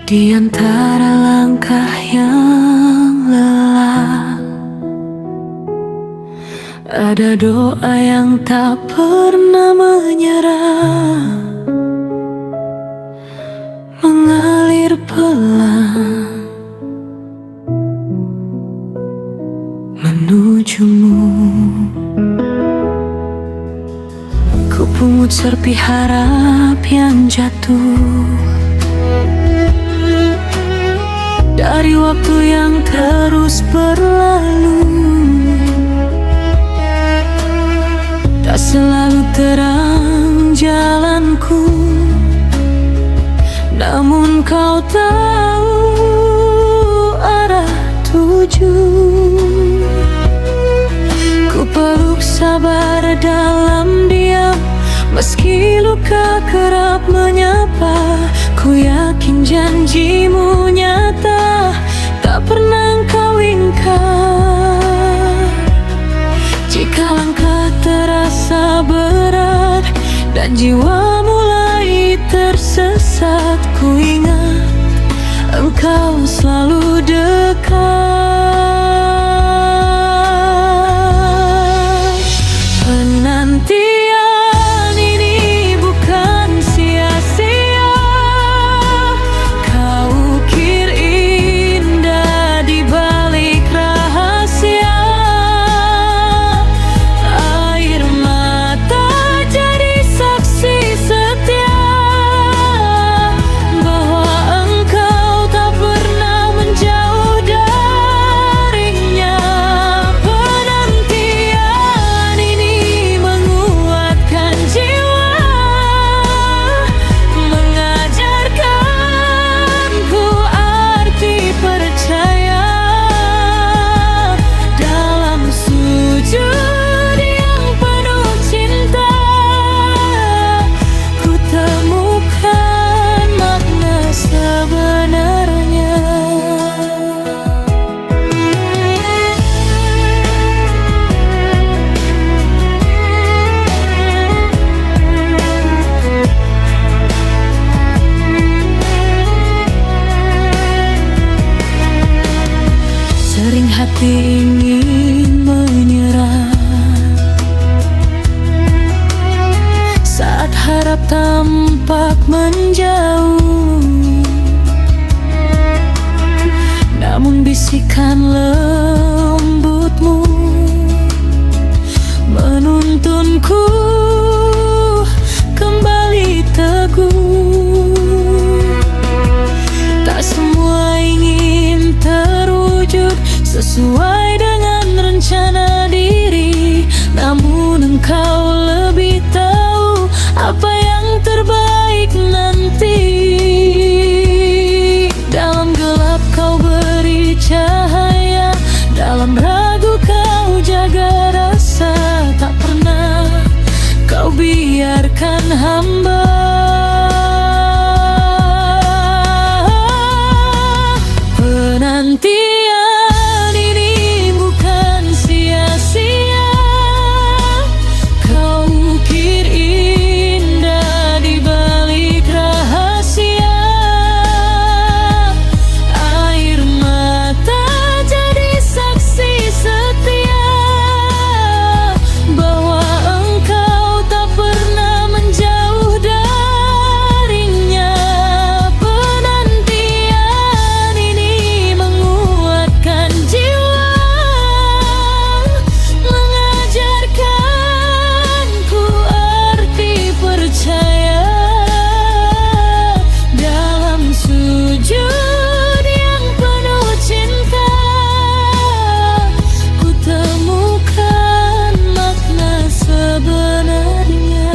Di antara langkah yang lelah, ada doa yang tak pernah menyerah, mengalir pelan menujumu. Ku pungut serpi harap yang jatuh dari waktu yang terus berlalu. Tak selalu terang jalanku, namun kau tahu arah tuju. Ku peluk sabar dalam diam, meski luka kerap menyapa. Ku yakin janjimu nyata, tak pernah engkau ingkar. Jika langkah terasa berat dan jiwa mulai tersesat, ku ingat engkau selalu dekat. Penantian ini bukan sia-sia, kau ukir indah di balik rahasia. Air mata jadi saksi setia bahwa engkau tak pernah menjauh darinya. Penantian ini menguatkan jiwa, mengajarkanku arti percaya. Dalam sujud yang penuh cinta, ku temukan makna sebenarnya. Sering hati ingin menyerah saat harap tampak menjauh, namun bisikan lembutmu menuntunku kembali teguh. Tak semua ingin terwujud sesuai dengan rencana diri, namun engkau lebih tahu apa yang terbaik nanti. Dalam gelap kau beri cahaya, dalam ragu kau jaga rasa. Tak pernah kau biarkan hamba. Penantian ini bukan sia-sia, kau ukir indah di balik rahasia. Air mata jadi saksi setia bahwa engkau tak pernah menjauh darinya. Penantian ini menguatkan jiwa, mengajarkanku arti percaya. Dalam sujud yang penuh cinta, ku temukan makna sebenarnya.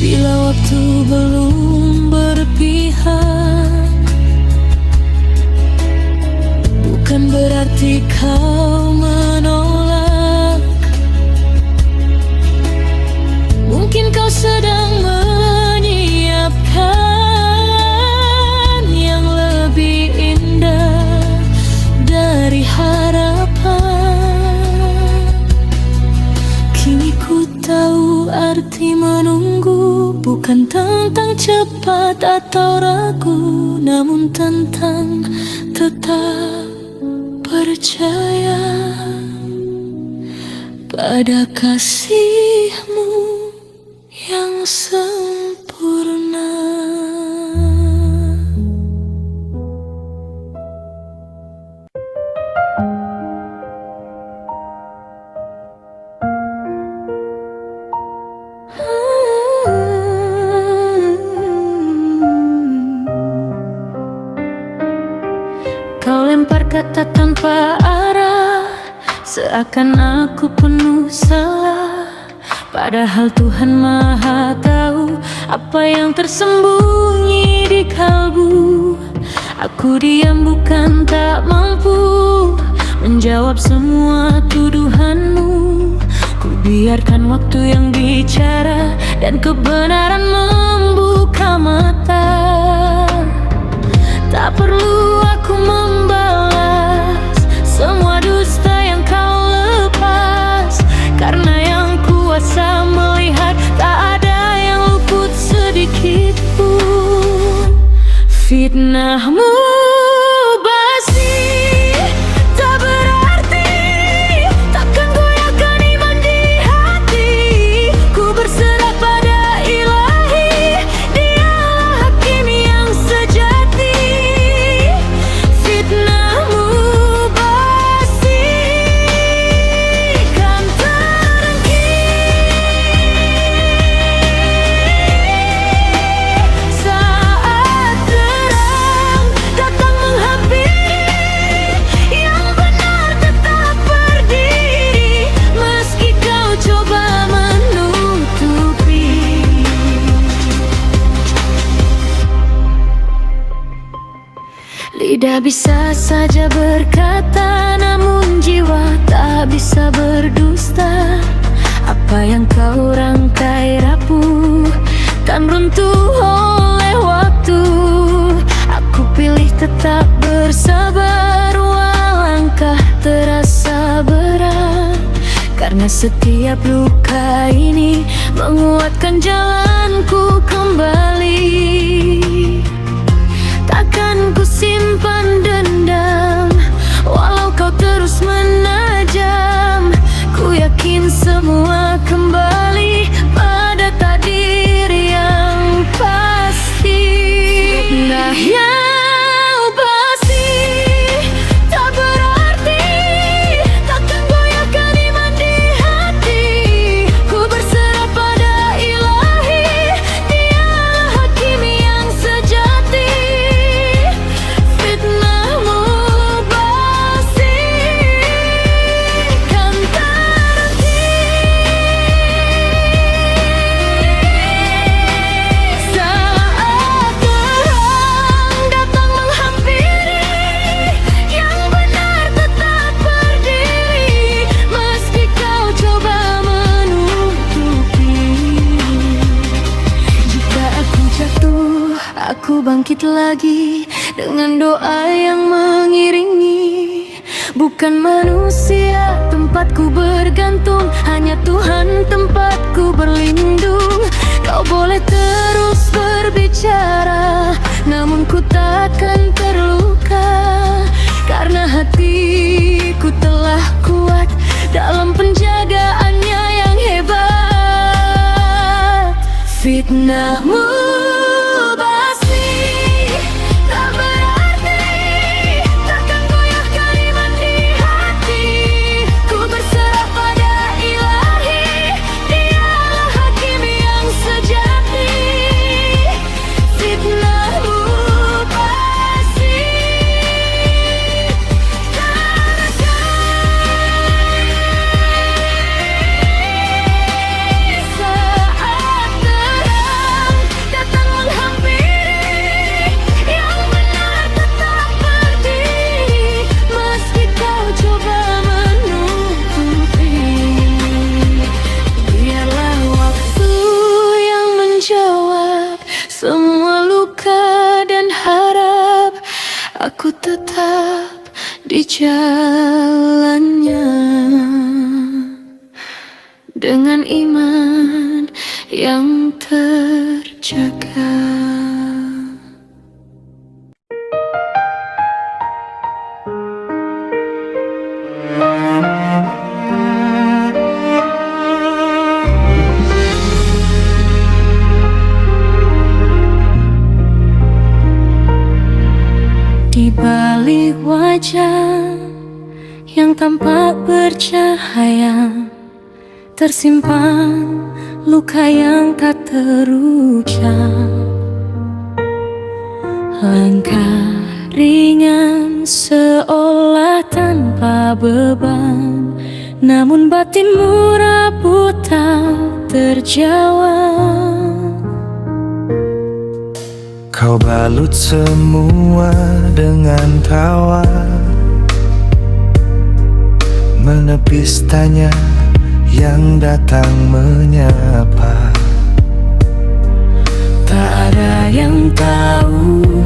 Bila waktu belum berpihak, bukan berarti kau menolak. Mungkin kau sedang menyiapkan yang lebih indah dari harapan. Kini ku tahu arti menunggu bukan Bukan tentang cepat atau ragu, namun tentang tetap percaya pada kasih-Mu yang sempurna. Kau lempar kata tanpa arah, seakan aku penuh salah. Padahal Tuhan Maha tahu apa yang tersembunyi di kalbu. Aku diam bukan tak mampu menjawab semua tuduhan-Mu. Ku biarkan waktu yang bicara dan kebenaran membuka mata. Tak perlu aku membalas semua dusta yang Kau lepas, karena yang kuasa melihat tak ada yang luput sedikit pun. Fitnah-Mu basi, tak berarti, takkan goyahkan iman di hati. Ku berserah pada Ilahi, Dialah Hakim yang sejati. Fitnah-Mu basi, kan terenggi saat terang datang menghampiri. Yang benar tetap berdiri, meski kau coba menutupi. Lidah bisa saja berkata, namun jiwa tak bisa berdusta. Apa yang Kau rangkai rapuh kan runtuh oleh waktu. Aku pilih tetap bersabar walangkah terasa berat, karena setiap luka ini menguatkan jalanku kembali. Takkan ku simpan dendam, walau Kau terus menajam. Ku yakin semua kembali pada takdir yang pasti. Nah, yang pasti tak berarti, takkan goyahkan iman di hati. Ku berserah pada Ilahi, Dialah Hakim yang sejati. Fitnah-Mu basi, kan terhenti saat terang datang menghampiri. Yang benar tetap berdiri, meski Kau coba menutupi. Jika aku jatuh, aku bangkit lagi dengan doa yang mengiringi. Bukan manusia tempatku bergantung, hanya Tuhan tempatku berlindung. Kau boleh terus berbicara, namun ku takkan terluka, karena hatiku telah kuat dalam penjagaannya yang hebat. Fitnah-Mu basi, tak berarti, takkan goyahkan iman di hati. Ku berserah pada Ilahi, Dialah Hakim yang sejati. Fitnah-Mu basi, saat terang datang menghampiri. Yang benar tetap berdiri, meski Kau coba menutupi. Biarlah waktu yang menjawab semua luka dan harap. Aku tetap di jalannya dengan iman yang ter terjaga. Di balik wajah yang tampak bercahaya, tersimpan luka yang tak terucap. Langkah ringan seolah tanpa beban, namun batinmu rapuh tak terjawab. Kau balut semua dengan tawa, menepis tanya yang datang menyapa. Tak ada yang tahu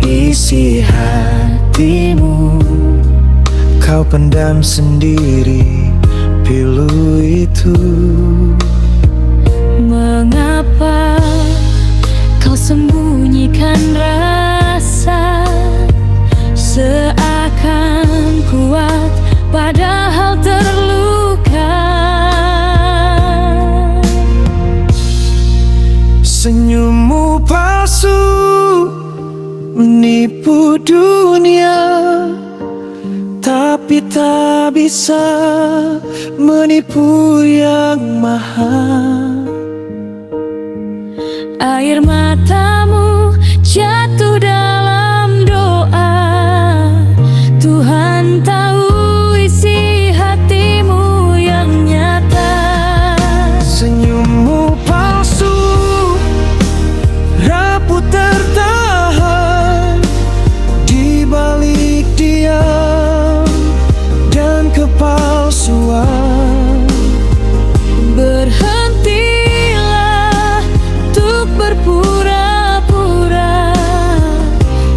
isi hatimu, kau pendam sendiri pilu itu. Mengapa kau sembunyikan rasa, seakan kuat padahal terluka. Senyummu palsu menipu dunia, tapi tak bisa menipu yang maha. Air matamu jatuh dalam doa, Tuhan tahu isi hatimu yang nyata. Senyummu palsu, rapuh tertahan di balik diam dan kepalsuan. Berhentilah untuk berpura-pura,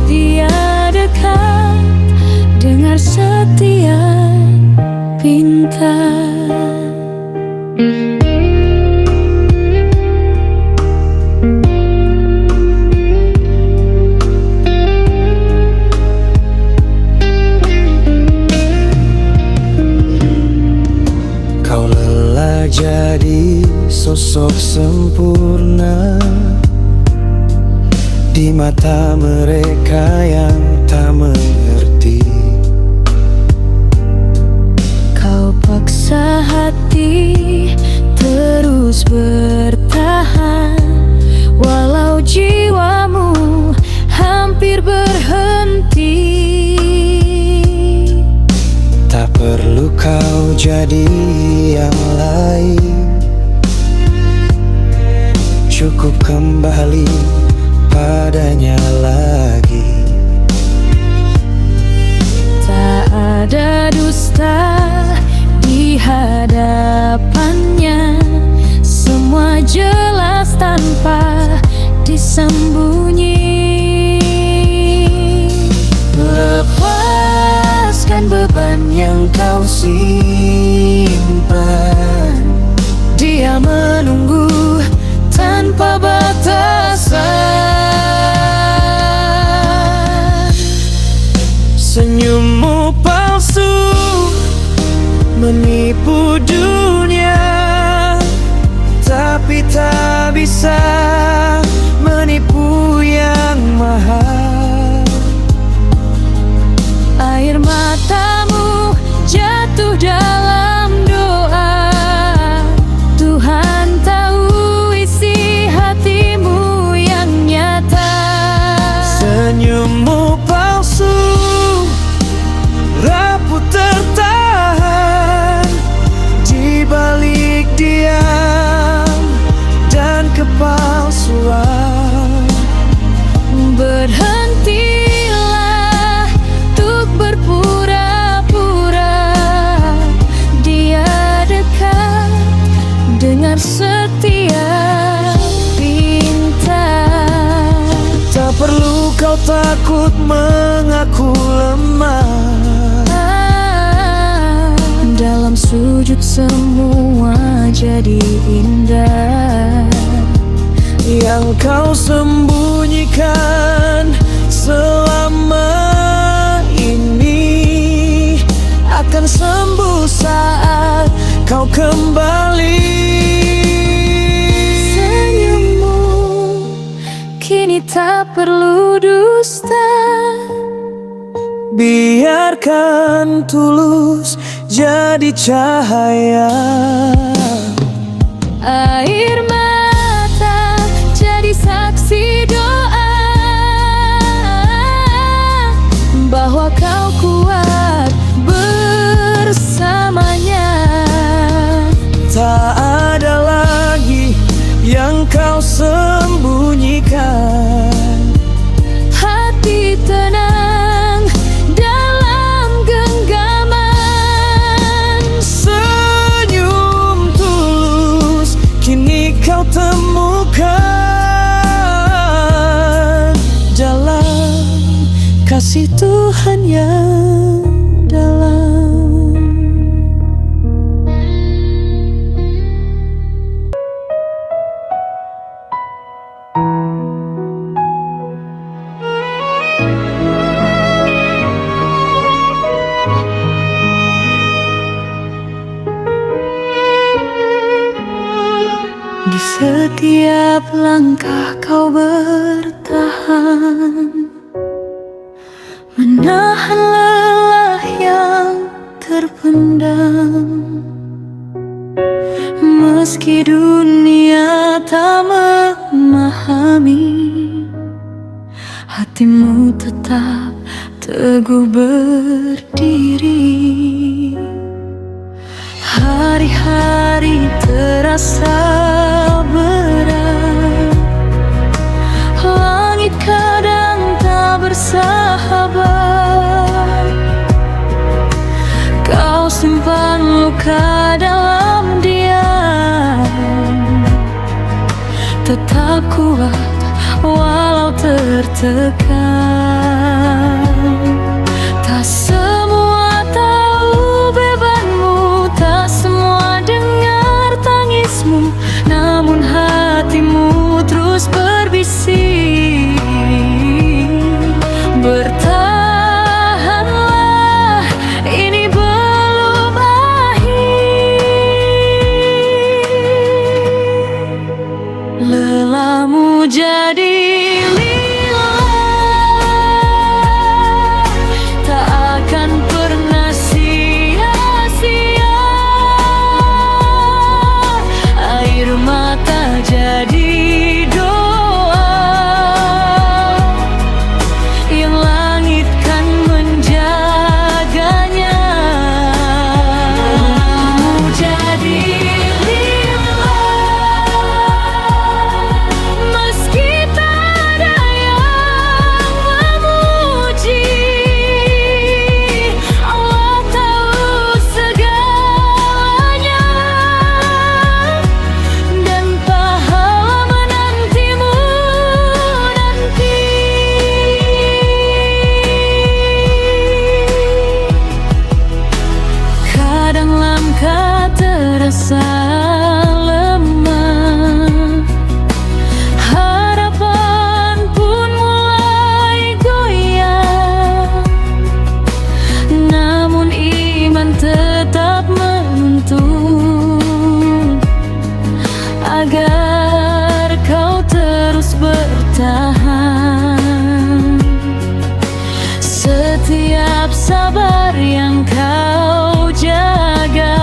dia dekat, dengar setiap pinta. Kau lelah jadi sosok sempurna di mata mereka yang tak mengerti. Kau paksa hati terus bertahan, walau jiwamu hampir berhenti. Tak perlu kau jadi yang lain, cukup kembali padanya lagi. Tak ada dusta di hadapannya, semua jelas tanpa disembunyi. Lepaskan beban yang kau simpan, dia menunggu tanpa batasan. Senyummu palsu menipu dunia, tapi tak bisa menipu yang maha. Air matamu jatuh dalam doa, Tuhan tahu isi hatimu yang nyata. Senyummu palsu, rapuh tertahan di balik diam dan kepalsuan. Berhentilah untuk berpura-pura, dia dekat, dengar setiap pinta. Tak perlu kau takut mengaku lemah, dalam sujud semua jadi indah. yang kau sembunyikan selama ini akan sembuh saat kau kembali. Senyummu kini tak perlu dusta. Biarkan tulus jadi cahaya. Air mata jadi saksi doa bahwa kau kuat bersamanya. Tak ada lagi yang kau sembunyikan. Hati tenang dalam genggaman. Senyum tulus kini kau temukan dalam kasih Tuhan yang dalam. Di setiap langkah kau bertahan, menahan lelah yang terpendam. Meski dunia tak memahami, hatimu tetap teguh berdiri. Hari-hari terasa berat, langit kadang tak bersahabat. Kau simpan luka dalam diam, tetap kuat walau tertekan. Tak semua tahu bebanmu, tak semua dengar tangismu, namun hatimu terus berbisik. Bertahanlah, ini belum akhir. Lelahmu jadi jadi doa yang langit kan menjaganya. Jadi lillah, meski tak ada yang memuji, Allah tahu segalanya. Terasa lemah, harapan pun mulai goyah, namun iman tetap menuntun agar kau terus bertahan. Setiap sabar yang kau jaga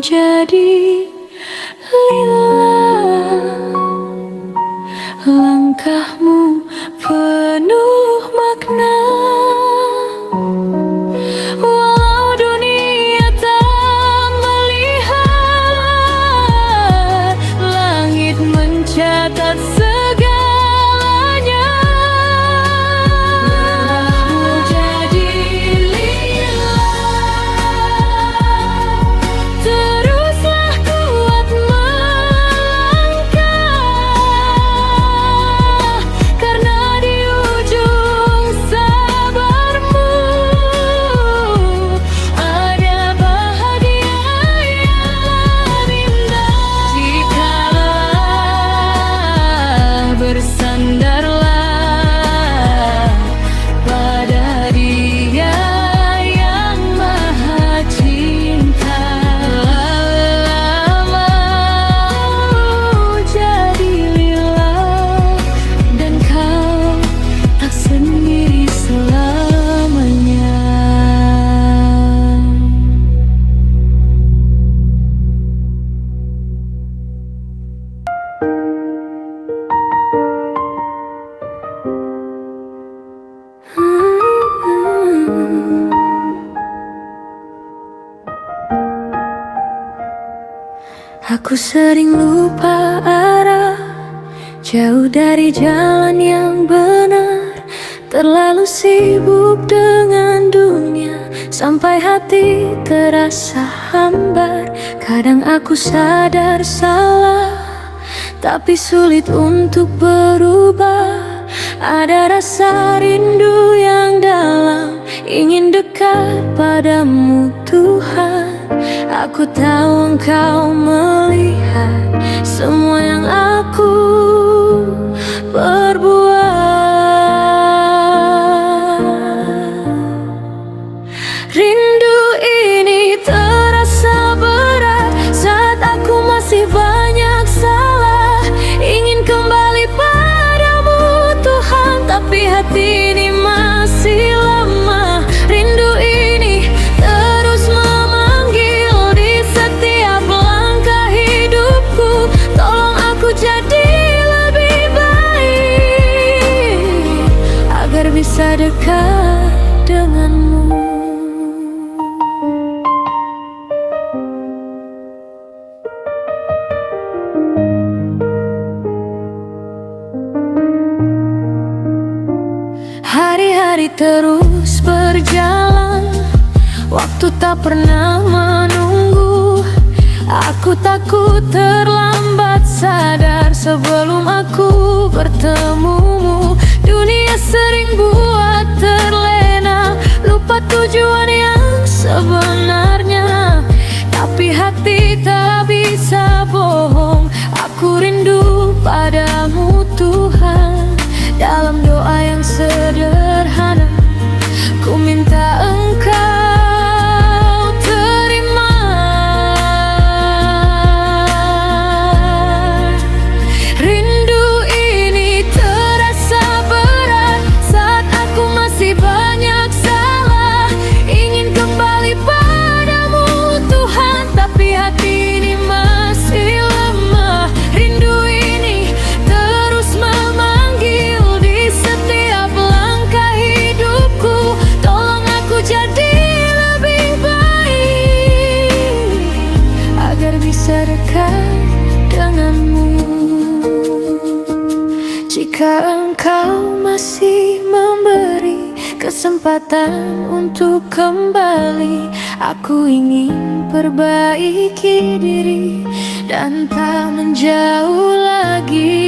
jadi lillah. Aku sering lupa arah, jauh dari jalan yang benar. Terlalu sibuk dengan dunia, sampai hati terasa hambar. Kadang aku sadar salah, tapi sulit untuk berubah. Ada rasa rindu yang dalam, ingin dekat padamu Tuhan. Aku tahu Engkau melihat semua yang aku perbuat. Rindu ini terasa berat saat aku masih banyak salah. Ingin kembali padamu Tuhan, tapi hati ini masih lemah. Rindu ini terus memanggil di setiap langkah hidupku. Tolong aku jadi lebih baik, agar bisa dekat denganmu. Hari-hari terus berjalan, waktu tak pernah menunggu. Aku takut terlambat sadar sebelum aku bertemumu. Dunia sering buat terlena, lupa tujuan yang sebenarnya. Tapi hati tak bisa bohong, aku rindu padamu Tuhan. Dalam doa yang sederhana, ku minta Engkau terima. Rindu ini terasa berat saat aku masih banyak salah. Ingin kembali padamu Tuhan, tapi hati ini masih lemah. Rindu ini terus memanggil di setiap langkah hidupku. Tolong aku jadi lebih baik, agar bisa dekat denganmu. Jika Engkau masih memberi kesempatan untuk kembali, aku ingin perbaiki diri dan tak menjauh lagi.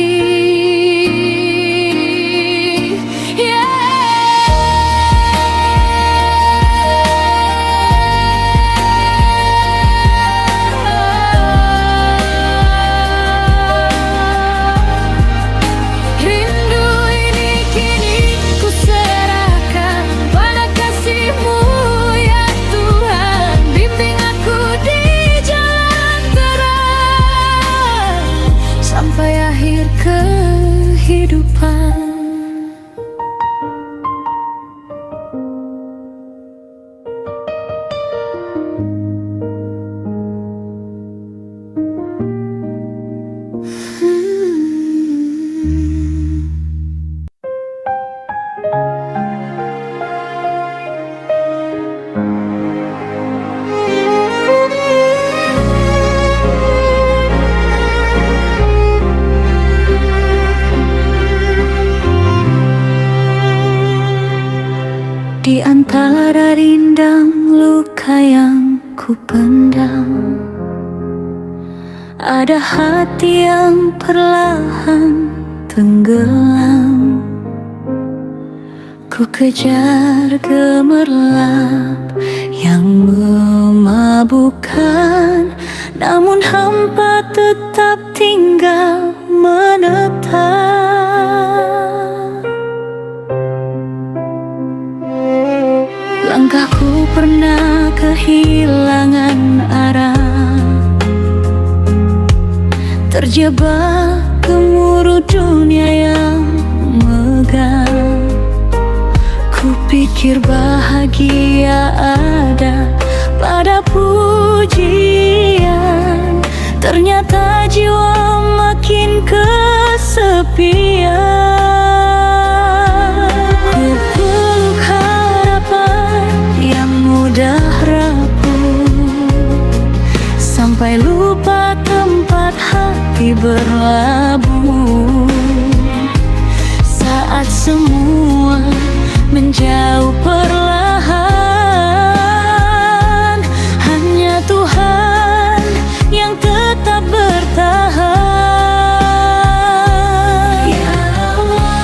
Rindu ini kini ku serahkan pada kasih-Mu ya Tuhan. Bimbing aku di jalan terang sampai akhir kehidupan. Di antara rindang luka yang ku pendam, ada hati yang perlahan tenggelam. Ku kejar gemerlap yang memabukkan, namun hampa tetap tinggal menetap. Langkahku pernah kehilangan arah, terjebak gemuruh dunia yang megah. Ku pikir bahagia ada pada pujian, ternyata jiwa makin kesepian. Ku peluk harapan yang mudah rapuh, sampai lupa lupa tempat hati berlabuh. Saat semua menjauh perlahan, hanya Tuhan yang tetap bertahan. Ya Allah,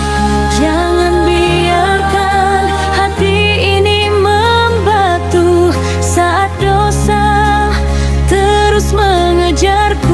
jangan biarkan hati ini membatu saat dosa terus mengejarku.